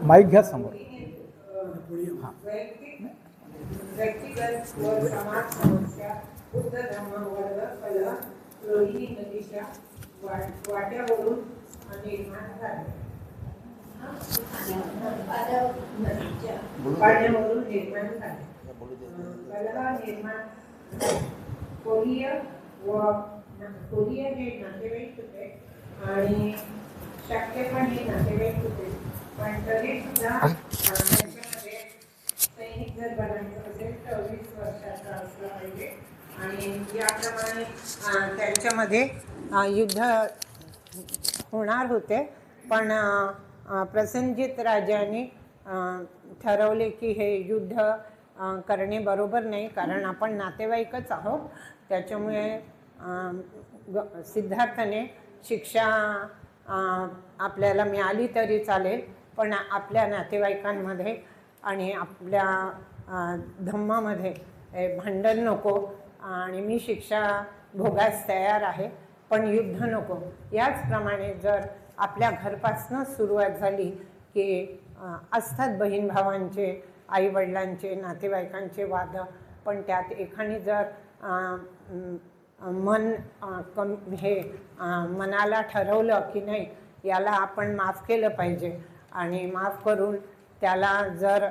Mic घ्या समोर. व्यक्तिगत व समाज समस्या बुद्ध धर्म वर्ग कलह रोहिणी नदीच्या वाट्यावरून निर्माण झाले. पाण्यावरून निर्माण झाले. कलह निर्माण कोलीय हे नातेवाईक होते आणि शक्य पण हे नातेवाईक होते, पण तरी सुद्धा त्यांच्यामध्ये सैनिक जर बनायचं असेल तर 20 वर्षाचा असला पाहिजे आणि याप्रमाणे त्यांच्यामध्ये युद्ध होणार होते. पण प्रसेनजित राजाने ठरवले की हे युद्ध करणे बरोबर नाही, कारण आपण नातेवाईकच आहोत. त्याच्यामुळे सिद्धार्थाने शिक्षा आपल्याला मिळाली तरी चालेल, पण आपल्या नातेवाईकांमध्ये आणि आपल्या धम्मामध्ये भांडण नको आणि मी शिक्षा भोगास तयार आहे, पण युद्ध नको. याचप्रमाणे जर आपल्या घरपासूनच सुरुवात झाली की असतात बहीण भावांचे, आईवडिलांचे, नातेवाईकांचे वाद, पण त्यात एकाने जर मनाला ठरवलं की नाही याला आपण माफ केलं पाहिजे आणि माफ करून त्याला जर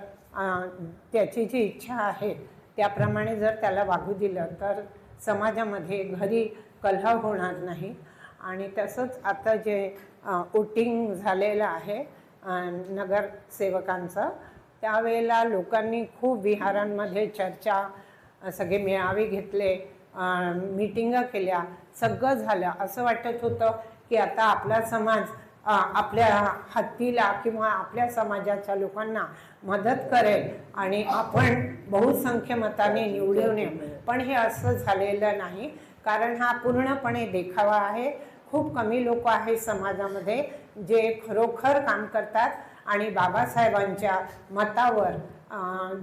त्याची जी इच्छा आहे त्याप्रमाणे जर त्याला वागू दिलं तर समाजामध्ये घरी कलह होणार नाही. आणि तसंच आता जे वोटिंग झालेलं आहे नगरसेवकांचं, त्यावेळेला लोकांनी खूप विहारांमध्ये चर्चा, सगळे मेळावे घेतले, मीटिंगा केल्या, सगळं झालं. असं वाटत होतं की आता आपला समाज आपल्या हत्तीला किंवा आपल्या समाजाच्या लोकांना मदत करेल आणि आपण बहुसंख्य मताने निवडून येऊ. पण हे असं झालेलं नाही, कारण हा पूर्णपणे देखावा आहे. खूप कमी लोक आहेत समाजामध्ये जे खरोखर काम करतात आणि बाबासाहेबांच्या मतावर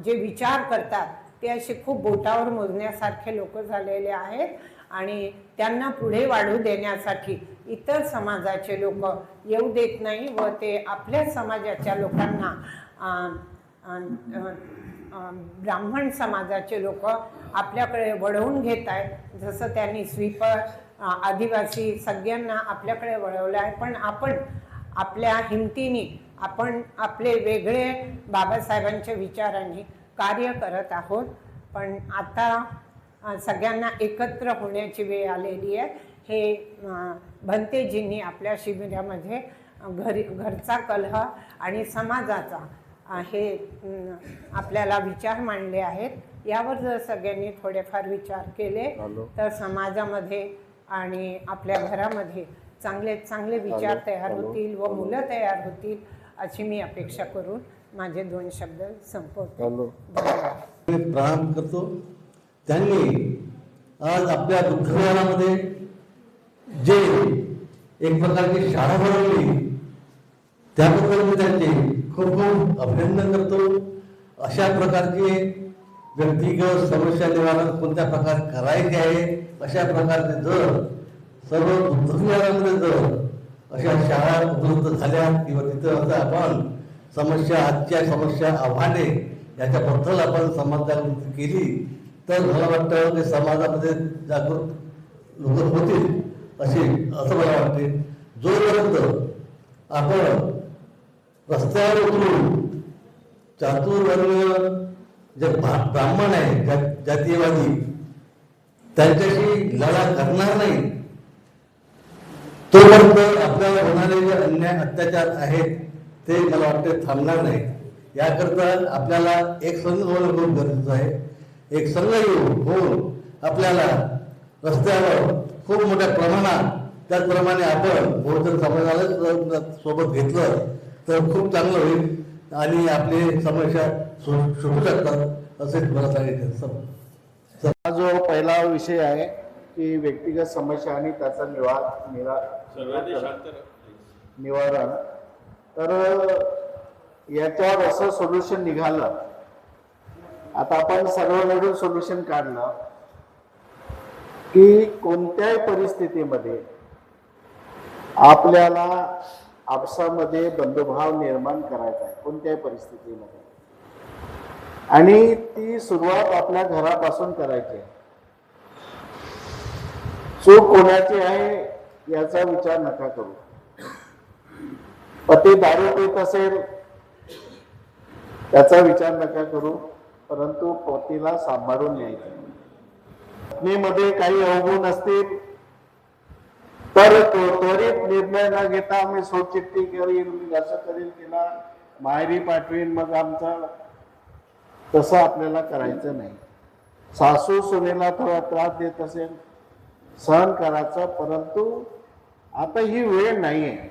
जे विचार करतात ते असे खूप बोटावर मोजण्यासारखे लोक झालेले आहेत. आणि त्यांना पुढे वाढू देण्यासाठी इतर समाजाचे लोक येऊ देत नाही व ते आपल्या समाजाच्या लोकांना ब्राह्मण समाजाचे लोक आपल्याकडे वळवून घेत आहेत. जसं त्यांनी स्वीपर, आदिवासी सगळ्यांना आपल्याकडे वळवलं आहे. पण आपण आपल्या हिमतीने आपण आपले वेगळे बाबासाहेबांच्या विचारांनी कार्य करत आहोत. पण आता सगळ्यांना एकत्र होण्याची वेळ आलेली आहे. हे भंतेजींनी आपल्या शिबिरामध्ये घरचा कलह आणि समाजाचा हे आपल्याला विचार मांडले आहेत. यावर जर सगळ्यांनी थोडेफार विचार केले तर समाजामध्ये आणि आपल्या घरामध्ये चांगले चांगले विचार तयार होतील व मुलं तयार होतील अशी मी अपेक्षा करून माझे 2 शब्द संपवतो. प्रणाम करतो. त्यांनी आज आपल्या दुःखविहारामध्ये जे एक प्रकारची शाळा बनवली त्याबद्दल मी त्यांचे खूप खूप अभिनंदन करतो. अशा प्रकारचे व्यक्तिगत समस्या निवारण कोणत्या प्रकारे करायचे आहे अशा प्रकारचे जर सर्व दुःखविहारामध्ये जर अशा शाळा उपलब्ध झाल्या किंवा तिथं असं आपण समस्या, आजच्या समस्या, आव्हाने याच्याबद्दल आपण समाजजागृती केली तर मला वाटतं की समाजामध्ये जागृत लोक होतील असं मला वाटते. जोपर्यंत आपण रस्त्यावर उतरून चातुर्वर्णीय जे ब्राह्मण आहे, जातीयवादी, त्यांच्याशी लढा करणार नाही तोपर्यंत आपल्याला होणारे जे अन्याय अत्याचार आहेत ते मला वाटते थांबणार नाही. याकरता आपल्याला एक संघ होणं खूप गरजेचं आहे. एक संघ होऊन आपल्याला रस्त्यावर खूप मोठ्या प्रमाणात, त्याचप्रमाणे आपण बहुजन समाजाला सोबत घेतलं तर खूप चांगलं होईल आणि आपली समस्या सुटू शकतात असे मला सांगितलं. हा जो पहिला विषय आहे की व्यक्तिगत समस्या आणि त्याचा निवारण, तर याच्यावर असं सोल्युशन निघालं. आता आपण सर्व मिळून सोल्युशन काढलं की कोणत्याही परिस्थितीमध्ये आपल्याला आपसामध्ये बंधुभाव निर्माण करायचा आहे कोणत्याही परिस्थितीमध्ये, आणि ती सुरुवात आपल्या घरापासून करायची आहे. चूक कोणाची आहे याचा विचार नका करू. पती दारू पीत असेल त्याचा विचार नका करू, परंतु पतीला सांभाळून न्यायचं. पत्नीमध्ये काही अवगुण असतील तर त्वरित निर्णय न घेता मी सोडचिठ्ठी करीन, मी असं करीन, तिला माहेरी पाठवीन, मग आमचा, तसं आपल्याला करायचं नाही. सासू सुनेला थोडा त्रास देत असेल सहन करायचं, परंतु आता ही वेळ नाही आहे.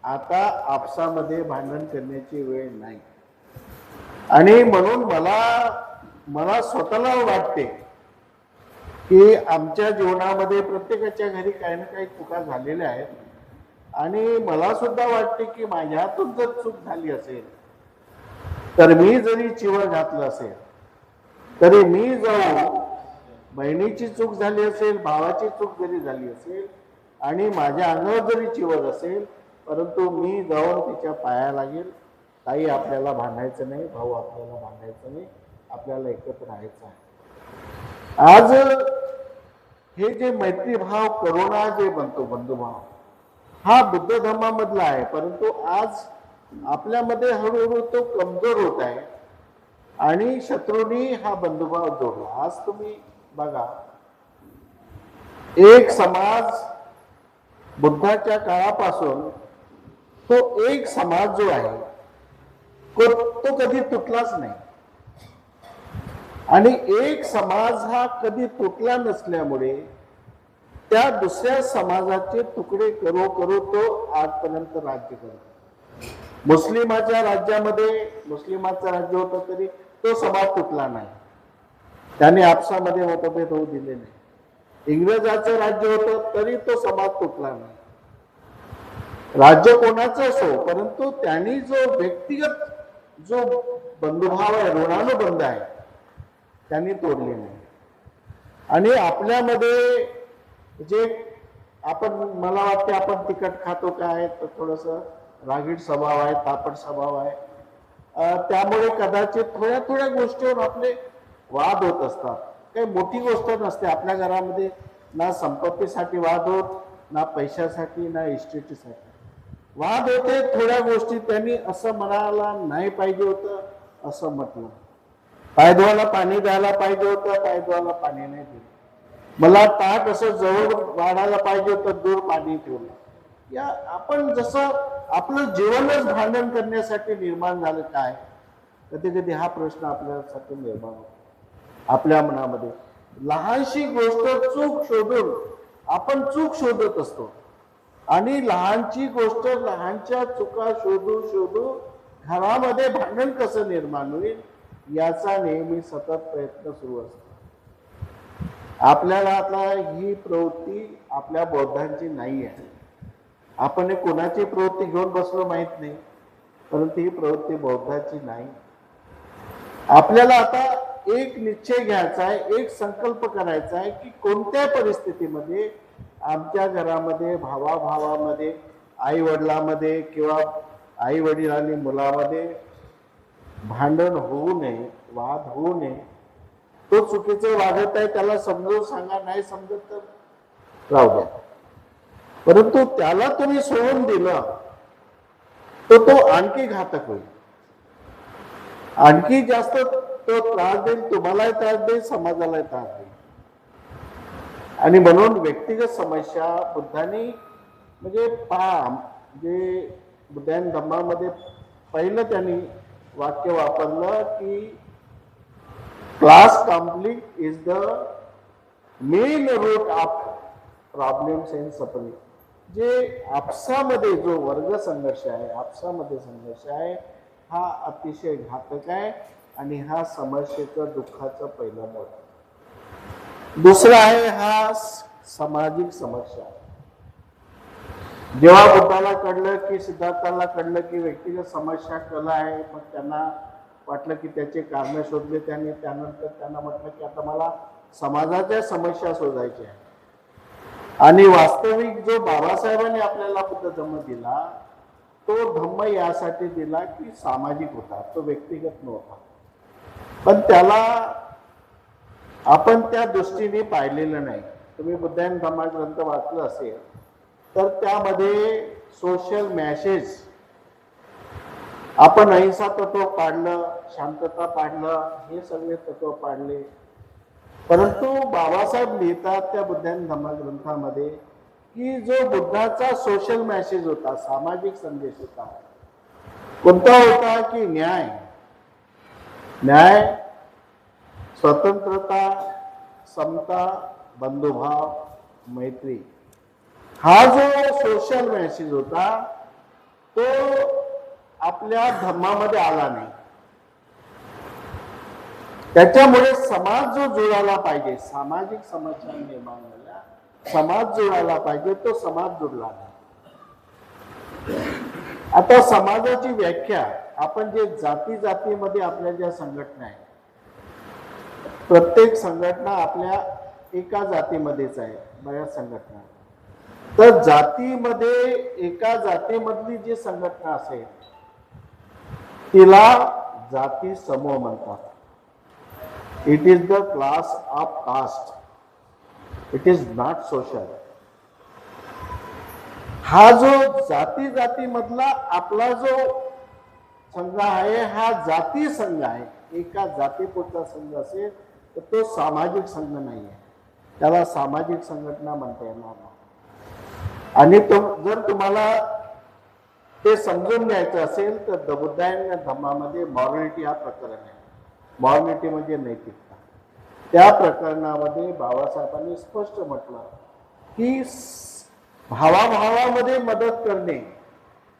आता आपसामध्ये भांडण करण्याची वेळ नाही. आणि म्हणून मला स्वतःला वाटते की आमच्या जीवनामध्ये प्रत्येकाच्या घरी काही ना काही चुका झालेल्या आहेत, आणि मला सुद्धा वाटते की माझ्यातून जर चूक झाली असेल तर मी जरी चिवर घातलं असेल तरी मी जाऊन, बहिणीची चूक झाली असेल, भावाची चूक जरी झाली असेल आणि माझ्या अंगावर जरी चिवर असेल, परंतु मी जाऊन तिच्या पाया लागेल. ताई आपल्याला भांडायचं नाही, भाऊ आपल्याला भांडायचं नाही, आपल्याला एकत्र राहायचं आहे. आज हे जे मैत्रीभाव, करुणा जे बनतो, बंधुभाव, हा बुद्ध धर्मामधला आहे, परंतु आज आपल्यामध्ये हळूहळू तो कमजोर होत आहे आणि शत्रूंनी हा बंधुभाव जोडला. आज तुम्ही बघा, एक समाज बुद्धाच्या काळापासून तो एक समाज जो आहे तो कधी तुटलाच नाही, आणि एक समाज हा कधी तुटला नसल्यामुळे त्या दुसऱ्या समाजाचे तुकडे करू करू तो आजपर्यंत राज्य करतो. मुस्लिमाच्या राज्यामध्ये मुस्लिमाचं राज्य होतं तरी तो समाज तुटला नाही, त्याने आपसामध्ये मतभेद होऊ दिले नाही. इंग्रजाचं राज्य होतं तरी तो समाज तुटला नाही. राज्य कोणाचं असो, परंतु त्यांनी जो व्यक्तिगत जो बंधुभाव आहे, ऋणानुबंध आहे, त्यांनी तोडले नाही. आणि आपल्यामध्ये जे आपण, मला वाटते आपण तिखट खातो काय, तर थोडस रागीट स्वभाव आहे, तापट स्वभाव आहे, त्यामुळे कदाचित थोड्या थोड्या गोष्टीवर आपले वाद होत असतात. काही मोठी गोष्ट नसते. आपल्या घरामध्ये ना संपत्तीसाठी वाद होत, ना पैशासाठी, ना इस्टेटीसाठी वाद होते. थोड्या गोष्टी त्यांनी असं म्हणायला नाही पाहिजे होतं, असं म्हटलं. पायधुवाला पाणी द्यायला पाहिजे होतं, पायधुवाला पाणी नाही दिलं. मला ताट असं जवळ वाढायला पाहिजे होतं, दूर पाणी ठेवलं. या आपण जसं आपलं जीवनच भांडण करण्यासाठी निर्माण झालं काय, कधी कधी हा प्रश्न आपल्यासाठी निर्माण होतो. आपल्या मनामध्ये लहानशी गोष्ट चूक शोधून आपण चूक शोधत असतो, आणि लहानची गोष्ट, लहानच्या चुका शोधू शोधू घरामध्ये भांडण कसं निर्माण होईल याचा नेहमी सतत प्रयत्न सुरू असतो. आपल्याला आता ही प्रवृत्ती आपल्या बौद्धांची नाही आहे. आपण कोणाची प्रवृत्ती घेऊन बसलो माहित नाही, परंतु ही प्रवृत्ती बौद्धाची नाही. आपल्याला आता एक निश्चय घ्यायचा आहे, एक संकल्प करायचा आहे की कोणत्या परिस्थितीमध्ये आमच्या घरामध्ये, भावाभावामध्ये, आई वडिलांमध्ये किंवा आई वडील आणि मुलामध्ये भांडण होऊ नये, वाद होऊ नये. तो चुकीचं वागत आहे त्याला समजून सांगा, नाही समजत तर राहू द्या. परंतु त्याला तुम्ही सोडून दिलं तर तो आणखी घातक होईल, आणखी जास्त तो त्रास देईल, तुम्हालाही त्रास देईल, समाजालाही त्रास देईल. आणि म्हणून व्यक्तिगत समस्या बुद्धांनी, म्हणजे जे बुद्धांनी धम्मामध्ये पहिलं त्यांनी वाक्य वापरलं की class conflict is the main root of problems in suffering. जे आपसामध्ये जो वर्ग संघर्ष आहे, आपसामध्ये संघर्ष आहे, हा अतिशय घातक आहे आणि हा समस्येचं, दुःखाचं पहिलं मोड. दुसरा आहे हा सामाजिक समस्या. जेव्हा बुद्धाला कळलं की, सिद्धार्थाला कळलं की व्यक्तिगत समस्या कला आहे, मग त्यांना वाटलं की त्याचे कारण शोधले त्यांनी. त्यानंतर त्यांना म्हटलं की आता मला समाजाच्या समस्या शोधायच्या आहे. आणि वास्तविक जो बाबासाहेबांनी आपल्याला बुद्ध धम्म दिला तो धम्म यासाठी दिला की सामाजिक होता, तो व्यक्तिगत नव्हता. पण त्याला आपण त्या दृष्टीने पाहिलेलं नाही. तुम्ही बुद्धायन धम्मा ग्रंथ वाचलं असेल तर त्यामध्ये सोशल मॅसेज, आपण अहिंसा तत्व पाडलं, शांतता पाडलं, हे सगळे तत्व पाडले. परंतु बाबासाहेब लिहितात त्या बुद्धायन धम्मा ग्रंथामध्ये की जो बुद्धाचा सोशल मॅसेज होता, सामाजिक संदेश होता, कोणता होता की न्याय, स्वतंत्रता, समता, बंधुभाव, मैत्री, हा जो सोशल मॅसेज होता तो आपल्या धर्मामध्ये आला नाही. त्याच्यामुळे समाज जो जुळाला पाहिजे, सामाजिक समस्या निर्माण झाल्या, समाज जुळायला पाहिजे, तो समाज जुळला नाही. आता समाजाची व्याख्या, आपण जे जाती जातीमध्ये आपल्या ज्या संघटना आहेत, प्रत्येक संघटना आपल्या एका जातीमध्येच आहे, बऱ्याच संघटना. तर जातीमध्ये एका जातीमधली जी संघटना असेल तिला जाती समूह म्हणतात. It is the class of caste, it is not social. हा जो जाती जाती मधला आपला जो संघ आहे हा जाती संघ आहे. एका जातीपुरता संघ असेल तर तो सामाजिक संघ नाही आहे, त्याला सामाजिक संघटना म्हणता येणार नाही. आणि जर तुम्हाला ते समजून घ्यायचं असेल तर द बुद्धायन धम्मामध्ये मॉरॅलिटी हा प्रकरण आहे. मॉरॅलिटी म्हणजे नैतिकता. त्या प्रकरणामध्ये बाबासाहेबांनी स्पष्ट म्हटलं की भावाभावामध्ये मदत करणे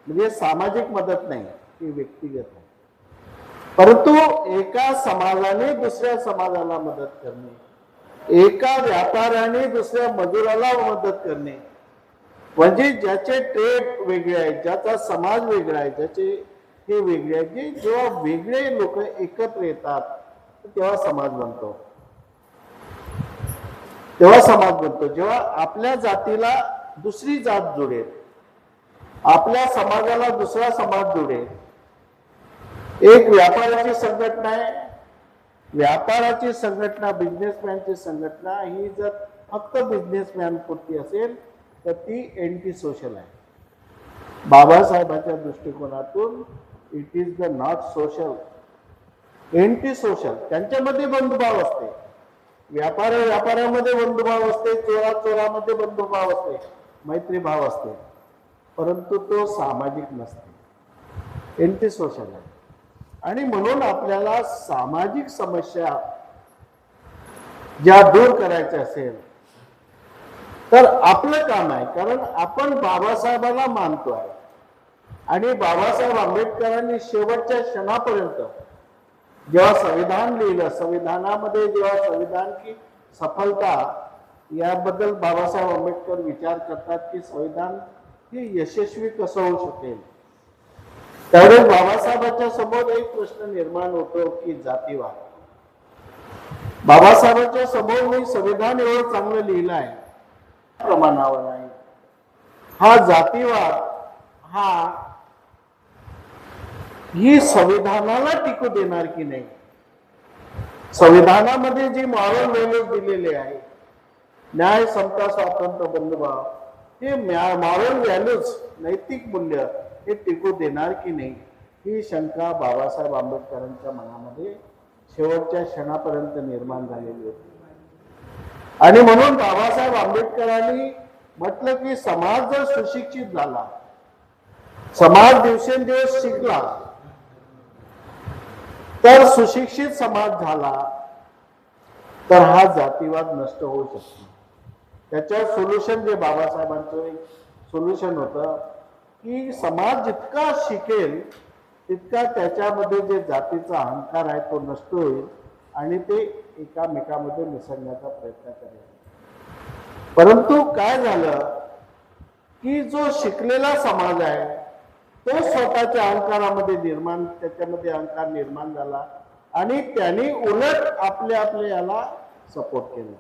म्हणजे सामाजिक मदत नाही, ती व्यक्तिगत आहे. परंतु एका समाजाने दुसऱ्या समाजाला मदत करणे, एका व्यापाऱ्याने दुसऱ्या मजुराला मदत करणे, म्हणजे ज्याचे ट्रेड वेगळे आहेत, ज्याचा समाज वेगळा आहे, ज्याचे हे वेगळे आहे, जे जेव्हा वेगळे लोक एकत्र येतात तेव्हा समाज बनतो. जेव्हा आपल्या जातीला दुसरी जात जुळेल, आपल्या समाजाला दुसरा समाज जुळेल. एक व्यापाराची संघटना आहे, व्यापाराची संघटना, बिझनेसमॅनची संघटना ही जर फक्त बिझनेसमॅन पुरती असेल तर ती एंटी सोशल आहे. बाबासाहेबांच्या दृष्टिकोनातून it is the not social, anti social. त्यांच्यामध्ये बंधुभाव असते, व्यापाऱ्यामध्ये बंधुभाव असते, चोरामध्ये बंधुभाव असते, मैत्रीभाव असते, परंतु तो सामाजिक नसते, एंटी सोशल आहे. आणि म्हणून आपल्याला सामाजिक समस्या ज्या दूर करायच्या असेल तर आपलं काम आहे. कारण आपण बाबासाहेबांना मानतोय आणि बाबासाहेब आंबेडकरांनी शेवटच्या क्षणापर्यंत जेव्हा संविधान लिहिलं, संविधानामध्ये जेव्हा संविधान की सफलता याबद्दल बाबासाहेब आंबेडकर विचार करतात की संविधान हे यशस्वी कसं होऊ शकेल, त्यावेळेस बाबासाहेबांच्या समोर एक प्रश्न निर्माण होतो की जातीवाद. बाबासाहेबांच्या समोर मी संविधान एवढं चांगलं लिहिलं आहे, प्रमाणावर आहे, हा जातीवाद ही संविधानाला टिकू देणार की नाही. संविधानामध्ये जी मॉरल व्हॅल्यूज दिलेले आहे, न्याय, समता, स्वातंत्र्य, बंधुभाव, हे मॉरल व्हॅल्यूज, नैतिक मूल्य हे टिकू देणार की नाही, ही शंका बाबासाहेब आंबेडकरांच्या मनामध्ये शेवटच्या क्षणापर्यंत निर्माण झालेली होती. आणि म्हणून बाबासाहेब आंबेडकरांनी म्हटलं की समाज जर सुशिक्षित झाला, समाज दिवसेंदिवस शिकला, तर सुशिक्षित समाज झाला तर हा जातीवाद नष्ट होऊ शकतो. त्याच्यावर सोल्युशन जे बाबासाहेबांचं सोल्युशन होतं की समाज जितका शिकेल तितका त्याच्यामध्ये जे जातीचा अहंकार आहे तो नष्ट होईल आणि ते एकामेकामध्ये मिसळण्याचा प्रयत्न करेल. परंतु काय झालं की जो शिकलेला समाज आहे तो स्वतःच्या अहंकारामध्ये त्याच्यामध्ये अहंकार निर्माण झाला आणि त्यांनी उलट आपल्या याला सपोर्ट केलं.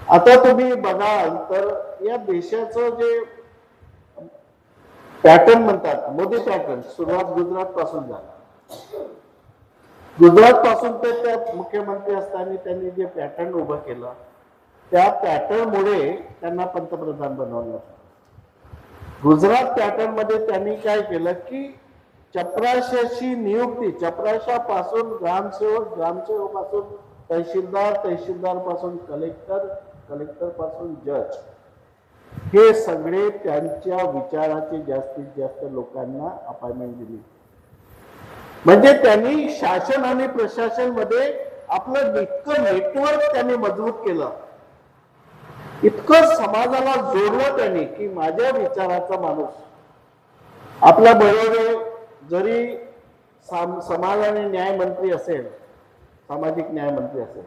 आता तुम्ही बघाल तर या देशाचं जे पॅटर्न म्हणतात, मोदी पॅटर्न सुरुवात गुजरात पासून झाला. गुजरात पासून ते त्या मुख्यमंत्री असताना त्यांनी जे पॅटर्न उभं केलं, त्या पॅटर्नमुळे त्यांना पंतप्रधान बनवलं. गुजरात पॅटर्न मध्ये त्यांनी काय केलं की चपराशाची नियुक्ती, चपराशापासून ग्रामसेवक, ग्रामसेवक पासून तहसीलदार, तहसीलदार पासून कलेक्टर, कलेक्टर पासून जज, हे सगळे त्यांच्या विचाराचे जास्तीत जास्त लोकांना अपॉइंटमेंट दिली. म्हणजे त्यांनी शासन आणि प्रशासन मध्ये आपलं इतकं नेटवर्क त्यांनी मजबूत केलं, इतकं समाजाला जोडलं त्यांनी की माझ्या विचाराचा माणूस आपल्या बरोबर जरी समाज आणि न्याय मंत्री असेल, सामाजिक न्याय मंत्री असेल,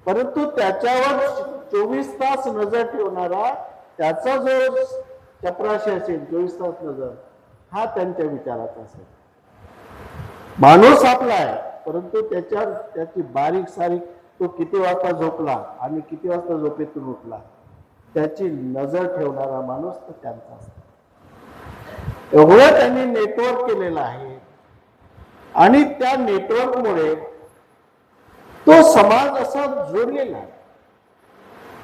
परंतु त्याच्यावर 24 तास नजर ठेवणारा त्याचा जो चपराशी असेल, 24 तास नजर, हा त्यांच्या विचाराचा असेल. माणूस आपला आहे, परंतु त्याची बारीक सारीक, तो किती वाजता झोपला आणि किती वाजता झोपेतून उठला, त्याची नजर ठेवणारा माणूस तो त्यांचा असतो. एवढं त्यांनी नेटवर्क केलेलं आहे आणि त्या नेटवर्कमुळे तो समाज असा जोडलेला आहे.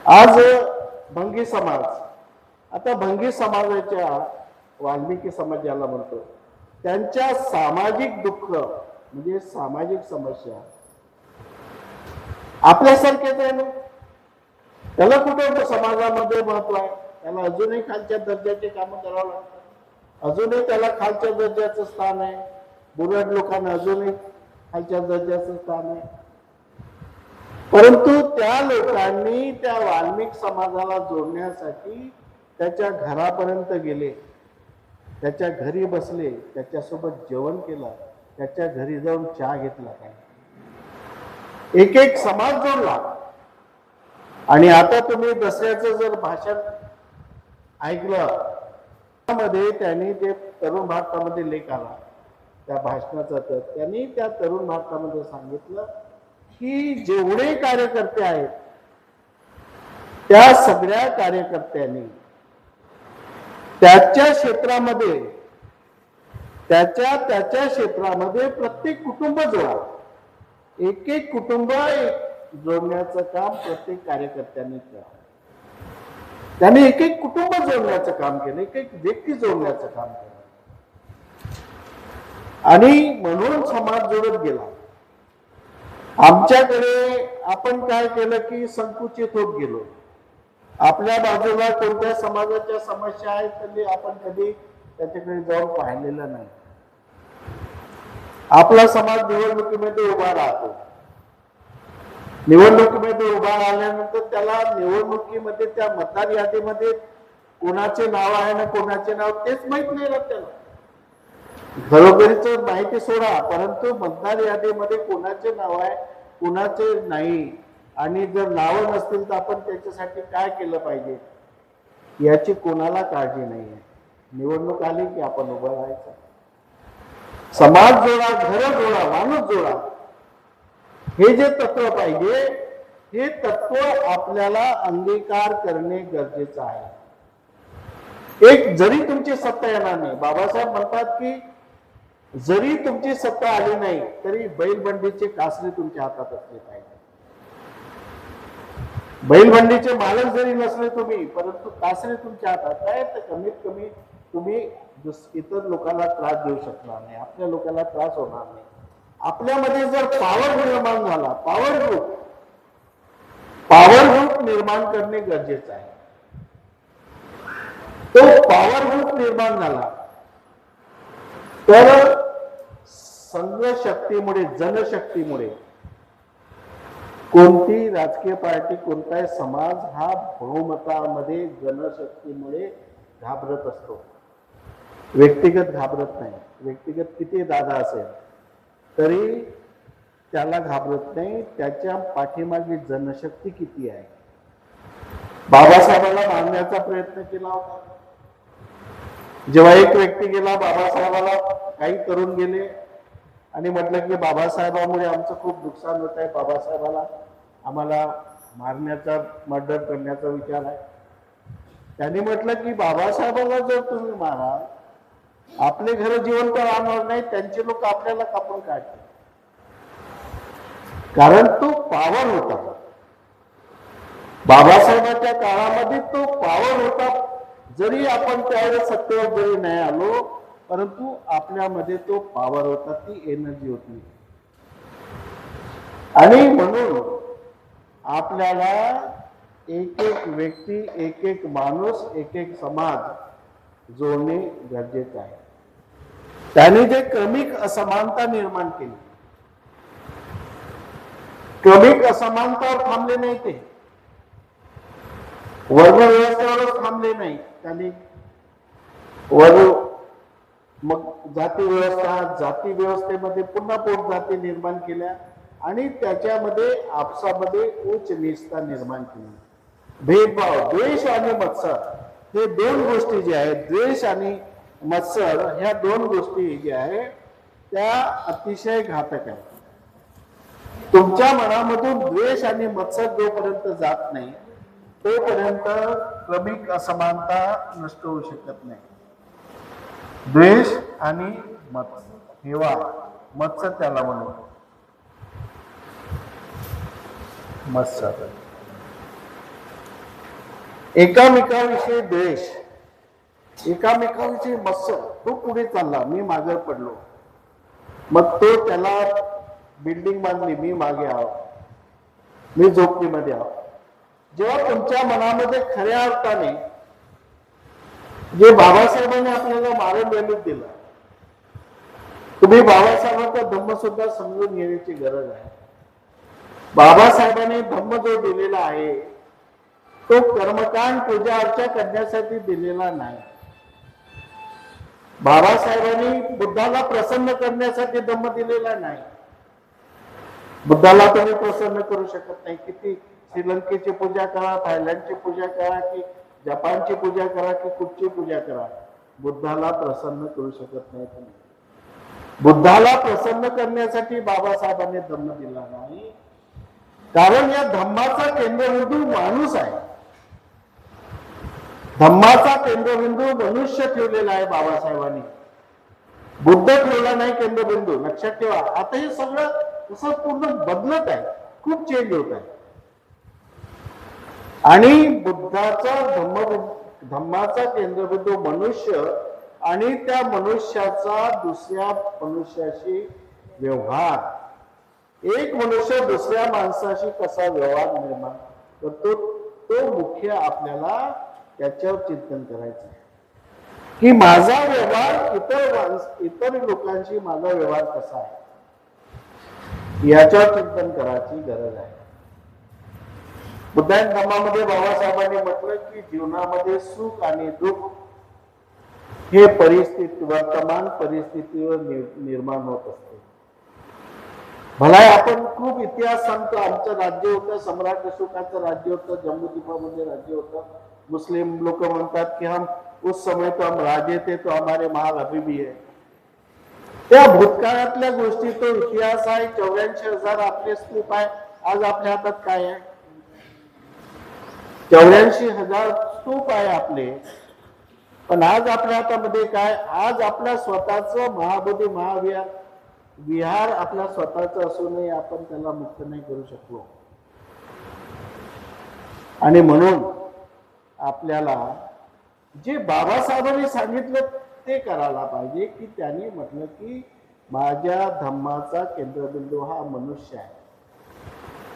आज भंगी समाज, आता भंगी समाजाच्या, वाल्मिकी समाज ज्याला म्हणतो, त्यांच्या सामाजिक दुःख म्हणजे सामाजिक समस्या आपल्यासारखेच आहे ना. त्याला कुठे समाजामध्ये महत्व आहे, त्याला अजूनही खालच्या दर्जाचे काम करावं लागतात, अजूनही त्याला खालच्या दर्जाचं स्थान आहे, बुरड लोकांना अजूनही खालच्या दर्जाचं स्थान आहे. परंतु त्या लोकांनी त्या वाल्मिक समाजाला जोडण्यासाठी त्याच्या घरापर्यंत गेले, त्याच्या घरी बसले, त्याच्यासोबत जेवण केलं, त्याच्या घरी जाऊन चहा घेतला, एक एक समाज जोडला. आणि आता तुम्ही दसऱ्याचं जर भाषण ऐकलं, त्यामध्ये त्यांनी ते तरुण भारतामध्ये लेख आला त्या भाषणाचा, तर त्यांनी त्या तरुण भारतामध्ये सांगितलं की जेवढे कार्यकर्ते आहेत त्या सगळ्या कार्यकर्त्यांनी त्याच्या क्षेत्रामध्ये, त्याच्या क्षेत्रामध्ये प्रत्येक कुटुंब जोडा, एक एक कुटुंब जोडण्याचं काम प्रत्येक कार्यकर्त्यांनी केलं. त्यांनी एक एक कुटुंब जोडण्याचं काम केलं, एक एक व्यक्ती जोडण्याचं काम केलं आणि म्हणून समाज जोडत गेला. आमच्याकडे आपण काय केलं की संकुचित होत गेलो. आपल्या बाजूला कोणत्या समाजाच्या समस्या आहेत तरी आपण कधी त्याच्याकडे जाऊन पाहिलेलं नाही. आपला समाज निवडणुकीमध्ये उभा राहतो, निवडणुकीमध्ये उभा राहिल्यानंतर त्याला निवडणुकीमध्ये त्या मतदार यादीमध्ये कोणाचे नाव आहे ना कोणाचे नाव तेच माहित नाही राहत त्याला. घरोघरीच माहिती सोडा, परंतु मतदार यादीमध्ये कोणाचे नाव आहे कोणाचे नाही, आणि जर नावं नसतील तर आपण त्याच्यासाठी काय केलं पाहिजे याची कोणाला काळजी नाहीये. निवडणूक आली की आपण उभं राहायचं. समाज जोडा, घर जोडा, माणूस जोडा, हे जे तत्व पाहिजे, हे तत्व आपल्याला अंगीकार करणे गरजेचं आहे. एक जरी तुमची सत्ता येणार नाही, बाबासाहेब म्हणतात की जरी तुमची सत्ता आली नाही तरी बैलबंडीचे कासरे तुमच्या हातात असले पाहिजे. बैलबंडीचे मालक जरी नसले तुम्ही, परंतु कासरे तुमच्या हातात आहे, तर कमीत कमी तुम्ही इतर लोकांना त्रास देऊ शकणार नाही, आपल्या लोकांना त्रास होणार नाही. आपल्यामध्ये जर पॉवर निर्माण झाला, पॉवर ग्रुप निर्माण करणे गरजेचं आहे. तो पॉवर ग्रुप निर्माण झाला तर संघ शक्तीमुळे, जनशक्तीमुळे कोणती राजकीय पार्टी, कोणताही समाज हा बहुमतामध्ये जनशक्तीमुळे घाबरत असतो, व्यक्तिगत घाबरत नाही. व्यक्तिगत किती दादा असेल तरी त्याला घाबरत नाही, त्याच्या पाठीमागे जनशक्ती किती आहे. बाबासाहेबांना मारण्याचा प्रयत्न केला होता, जेव्हा एक व्यक्ती गेला बाबासाहेबाला, काही तरुण गेले आणि म्हटलं की बाबासाहेबांमुळे आमचं खूप नुकसान होत आहे, बाबासाहेबाला आम्हाला मारण्याचा, मर्डर करण्याचा विचार आहे. त्यांनी म्हटलं की बाबासाहेबाला जर तुम्ही मारा आपले घर जिवंत राहणार नाही, त्यांचे लोक आपल्याला कापून काढतील. कारण तो पावर होता. बाबासाहेबांच्या काळामध्ये तो पावर होता. जरी आपण त्यावेळेस सत्तेवर जरी नाही आलो, परंतु आपल्यामध्ये तो पावर होता, ती एनर्जी होती. आणि म्हणून आपल्याला एक एक व्यक्ती, एक एक माणूस, एक एक समाज जोडणे गरजेचे आहे. त्याने जे क्रमिक असमानता निर्माण केली, क्रमिक असमानतावर थांबले नाही, ते वर्ग व्यवस्थेवरच थांबले नाही. त्यांनी वर्ग, मग जाती व्यवस्था, जाती व्यवस्थेमध्ये पुन्हा पोट जाती निर्माण केल्या आणि त्याच्यामध्ये आपसामध्ये उच्च नीचता निर्माण केली. भेदभाव, द्वेष आणि मत्सर हे दोन गोष्टी ज्या आहेत, द्वेष आणि मत्सर ह्या दोन गोष्टी ज्या आहेत त्या अतिशय घातक आहेत. तुमच्या मनामधून द्वेष आणि मत्सर जोपर्यंत जात नाही तोपर्यंत क्रमिक असमानता नष्ट होऊ शकत नाही. द्वेष आणि हेवा, मत्सर त्याला म्हणून मत्सर. एकामेकाविषयी द्वेष, एकामेकाविषयी मत्सर. तो पुढे चालला, मी मागे पडलो, मग तो त्याला बिल्डिंग बांधली, मी मागे आहो, मी झोपडीमध्ये आहो. जेव्हा तुमच्या मनामध्ये खऱ्या अर्थाने जे बाबासाहेबांनी आपल्याला मारण गणित दिलं, तुम्ही बाबासाहेबांचा धम्म सुद्धा समजून घेण्याची गरज आहे. बाबासाहेबांनी धम्म जो दिलेला आहे तो कर्मकांड पूजा अर्चा करण्यासाठी दिलेला नाही. बाबासाहेबांनी बुद्धाला प्रसन्न करण्यासाठी धम्म दिलेला नाही. बुद्धाला तुम्ही प्रसन्न करू शकत नाही. किती श्रीलंकेची पूजा करा, थायलंडची पूजा करा, की जपानची पूजा करा, की कुठची पूजा करा, बुद्धाला प्रसन्न करू शकत नाही तुम्ही. बुद्धाला प्रसन्न करण्यासाठी बाबासाहेबांनी धम्म दिला नाही, कारण या धम्माचा केंद्रबिंदू माणूस आहे. धम्माचा केंद्रबिंदू मनुष्य ठेवलेला आहे बाबासाहेबांनी. बुद्ध ठेवला नाही केंद्रबिंदू, लक्षात ठेवा. आता हे सगळं असं पूर्ण बदलत आहे, खूप चेंज होत आहे. आणि बुद्धाचा धम्माचा केंद्रबिंदू मनुष्य आणि त्या मनुष्याचा दुसऱ्या मनुष्याशी व्यवहार. एक मनुष्य दुसऱ्या माणसाशी कसा व्यवहार निर्माण करतो तो मुख्य आपल्याला त्याच्यावर चिंतन करायचं आहे, की माझा व्यवहार इतर लोकांशी माझा व्यवहार कसा आहे याच्यावर चिंतन करायची गरज आहे. बुद्धांच्या धम्मामध्ये बाबासाहेबांनी म्हटलं की जीवनामध्ये सुख आणि दुःख हे वर्तमान परिस्थितीवर निर्माण होत असते. भलाय आपण खूप इतिहास सांगतो, आमचं राज्य होतं, सम्राट अशोकाचं राज्य होतं, जम्मू-द्वीपामध्ये राज्य होतं. मुस्लिम लोक म्हणतात की हम उस समय तो हम राजे थे तो हमारे महाल अभी भी है. त्या भूतकाळातल्या गोष्टी, तो इतिहास आहे. 84,000 आपले स्तूप आहे. आज आपल्या हातात काय आहे? 84,000 स्तूप आहे आपले. पण आज आपल्या हातामध्ये काय? आज आपल्या स्वतःचं महाबोधी विहार आपल्या स्वतःचं असूनही आपण त्याला मुक्त नाही करू शकलो. आणि म्हणून आपल्याला जे बाबासाहेबांनी सांगितलं ते करायला पाहिजे, की त्यांनी म्हटलं की माझ्या धम्माचा केंद्रबिंदू हा मनुष्य आहे.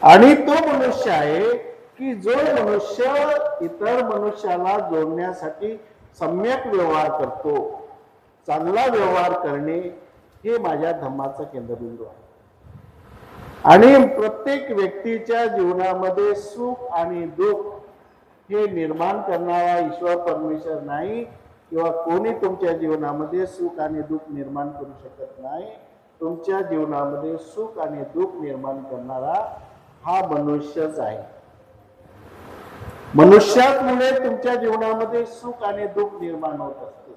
आणि तो मनुष्य आहे की जो मनुष्य इतर मनुष्याला जोडण्यासाठी सम्यक व्यवहार करतो. चांगला व्यवहार करणे हे माझ्या धम्माचा केंद्रबिंदू आहे. आणि प्रत्येक व्यक्तीच्या जीवनामध्ये सुख आणि दुःख हे निर्माण करणारा ईश्वर परमेश्वर नाही, किंवा कोणी तुमच्या जीवनामध्ये सुख आणि दुःख निर्माण करू शकत नाही. तुमच्या जीवनामध्ये सुख आणि दुःख निर्माण करणारा हा मनुष्यच आहे. मनुष्यामुळे तुमच्या जीवनामध्ये सुख आणि दुःख निर्माण होत असते.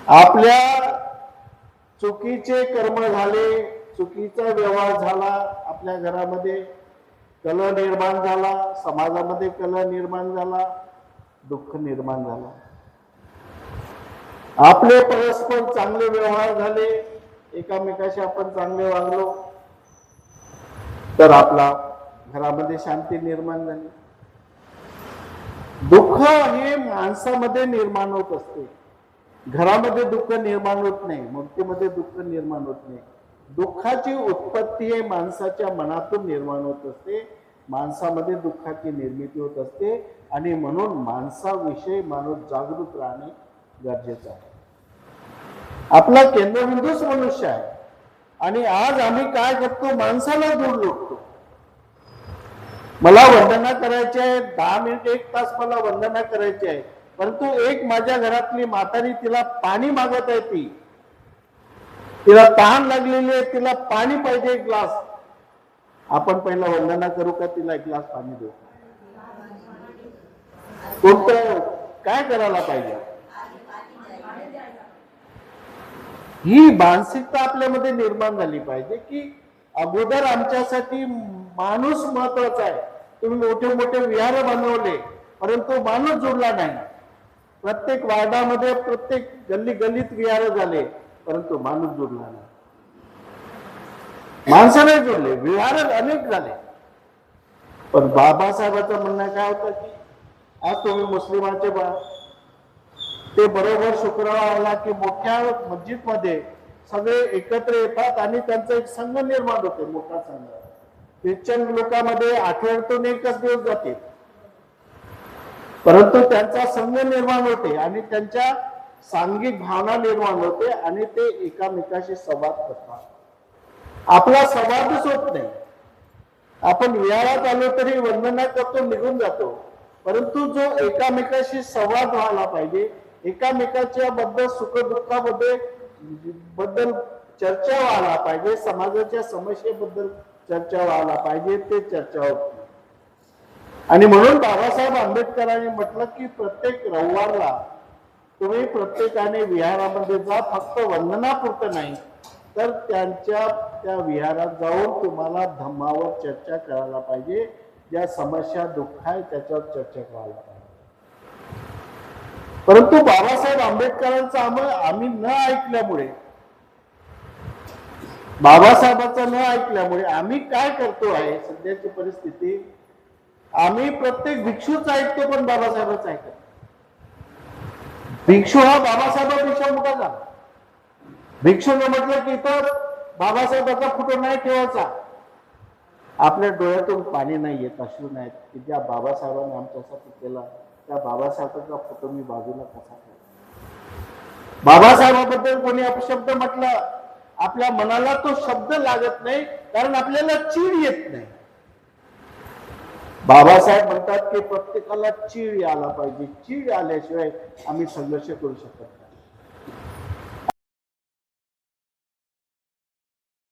आपल्या चुकीचे कर्म झाले, चुकीचा व्यवहार झाला, आपल्या घरामध्ये कलह निर्माण झाला, समाजामध्ये कलह निर्माण झाला, दुःख निर्माण झाला. आपले परस्पर चांगले व्यवहार झाले, एकामेकाशी आपण चांगले वागलो, तर आपला घरामध्ये शांती निर्माण झाली. दुःख हे माणसामध्ये निर्माण होत असते. घरामध्ये दुःख निर्माण होत नाही, मूर्तीमध्ये दुःख निर्माण होत नाही. दुःखाची उत्पत्ती हे माणसाच्या मनातून निर्माण होत असते. माणसामध्ये दुःखाची निर्मिती होत असते आणि म्हणून माणसाविषयी माणूस जागृत राहणे गरजेचं आहे. आपला केंद्रबिंदूच मनुष्य आहे आणि आज आम्ही काय करतो, माणसाला दूर लोटतो. मला वंदना करायची आहे, 10 मिनिट 1 तास मला वंदना करायची आहे, परंतु एक माझ्या घरातली म्हातारी, तिला पाणी मागत आहे, तिला तहान लागलेली आहे, तिला पाणी पाहिजे 1 ग्लास. आपण पहिला वंदना करू का, तिला 1 ग्लास पाणी देऊ? कोणतं काय करायला पाहिजे? ही मानसिकता आपल्यामध्ये निर्माण झाली पाहिजे की अगोदर आमच्यासाठी माणूस महत्वाचा आहे. तुम्ही मोठे मोठे विहार बनवले, परंतु माणूस जोडला नाही. प्रत्येक वार्डामध्ये, प्रत्येक गल्ली गल्लीत विहार झाले, परंतु माणूस जोडला नाही. माणसाने जोडले, विहार अनेक झाले, पण बाबासाहेबांचं म्हणणं काय होतं की आज तुम्ही मुस्लिमांचे ते बरोबर शुक्रवारला की मोठ्या मस्जिद मध्ये सगळे एकत्र येतात आणि त्यांचा एक संघ निर्माण होते, मोठा संघ. ख्रिश्चन लोकांमध्ये आठवड्यातून 1च दिवस जाते, परंतु त्यांचा संघ निर्माण होते आणि त्यांच्या सांघिक भावना निर्माण होते आणि ते एकामेकाशी संवाद करतात. आपला संवादच होत नाही. आपण विहारात आलो तरी वंदना करतो, निघून जातो, परंतु जो एकामेकाशी संवाद व्हायला पाहिजे, एकामेकाच्या बद्दल सुखदुःखाबद्दल चर्चा व्हायला पाहिजे, समाजाच्या समस्येबद्दल चर्चा व्हायला पाहिजे, ते चर्चा होत नाही. आणि म्हणून बाबासाहेब आंबेडकरांनी म्हटलं की प्रत्येक रविवारला तुम्ही प्रत्येकाने विहारामध्ये जा, फक्त वंदनापुरतं नाही तर त्यांच्या त्या विहारात जाऊन तुम्हाला धम्मावर चर्चा करायला पाहिजे. ज्या समस्या दुःख आहे त्याच्यावर चर्चा करायला पाहिजे. परंतु बाबासाहेब आंबेडकरांचं आम्ही न ऐकल्यामुळे, बाबासाहेबांचं न ऐकल्यामुळे आम्ही काय करतो आहे सध्याची परिस्थिती, आम्ही प्रत्येक भिक्षूच ऐकतो पण बाबासाहेबांचं ऐकतो. भिक्षू हा बाबासाहेबांपेक्षा मोठा झाला. भिक्षूने म्हटलं की इथं बाबासाहेबांचा फोटो नाही ठेवायचा. आपल्या डोळ्यातून पाणी नाही येत, अश्रू नाहीत की ज्या बाबासाहेबांनी आमच्यासाठी केला त्या बाबासाहेबांचा फोटो मी बाजूला कसा ठेवला. बाबासाहेबांबद्दल कोणी अपशब्द म्हटलं, आपल्या मनाला तो शब्द लागत नाही, कारण आपल्याला चीड येत नाही. बाबासाहेब म्हणतात की प्रत्येकाला चीड यायला पाहिजे, चीड आल्याशिवाय आम्ही संघर्ष करू शकत नाही.